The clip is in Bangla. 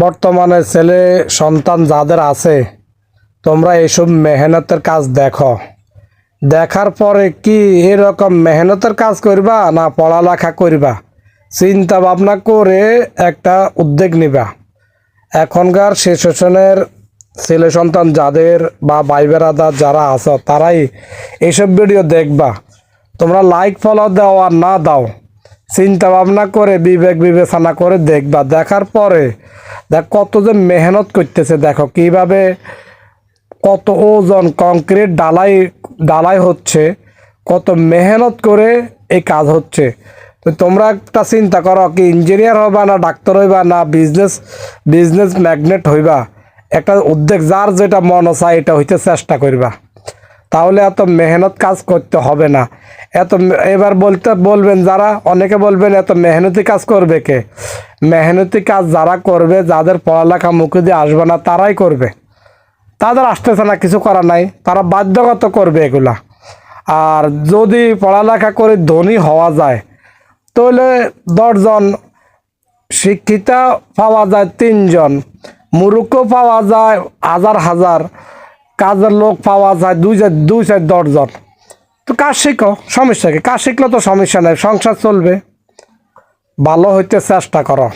বর্তমানে ছেলে সন্তান যাদের আছে, তোমরা এইসব মেহনতের কাজ দেখো। দেখার পরে কি এরকম মেহনতের কাজ করবা না পড়ালেখা করবা, চিন্তা ভাবনা করে একটা উদ্যোগ নিবা। এখনকার সেশনের ছেলে সন্তান যাদের বা ভাই বেড়াদার যারা আছো, তারাই এইসব ভিডিও দেখবা। তোমরা লাইক ফলো দাও আর না দাও, চিন্তা ভাবনা করে বিবেক বিবেচনা করে দেখবা। দেখার পরে দেখ কত যে মেহনত করতেছে, দেখো কিভাবে কত ওজন কংক্রিট ঢালাই ঢালাই হচ্ছে, কত মেহনত করে এই কাজ হচ্ছে। তো তোমরা একটা চিন্তা করো, কি ইঞ্জিনিয়ার হইবা না ডাক্তার হইবা না বিজনেস বিজনেস ম্যাগনেট হইবা। একটা উদ্যোগ যার যেটা মন চায় এটা হইতে চেষ্টা করবা, তাহলে এত মেহনত কাজ করতে হবে না। এবার বলবেন যারা, অনেকে বলবেন এত মেহনতি কাজ করবে কে? মেহনতি কাজ যারা করবে, যাদের পড়ালেখা মুখে দিয়ে আসবে না তারাই করবে। তাদের আসতেছে না, কিছু করার নাই, তারা বাধ্যগত করবে এগুলা। আর যদি পড়ালেখা করে ধনী হওয়া যায়, তাহলে 10 জন শিক্ষিতা পাওয়া যায় 3 জন, মূর্খ পাওয়া যায় হাজার হাজার, কাজের লোক পাওয়া যায় 2-4 জন। তো কাজ শিখো, সমস্যা কি? কাজ শিখলে তো সমস্যা নেই, সংসার চলবে। ভালো হইতে চেষ্টা করো।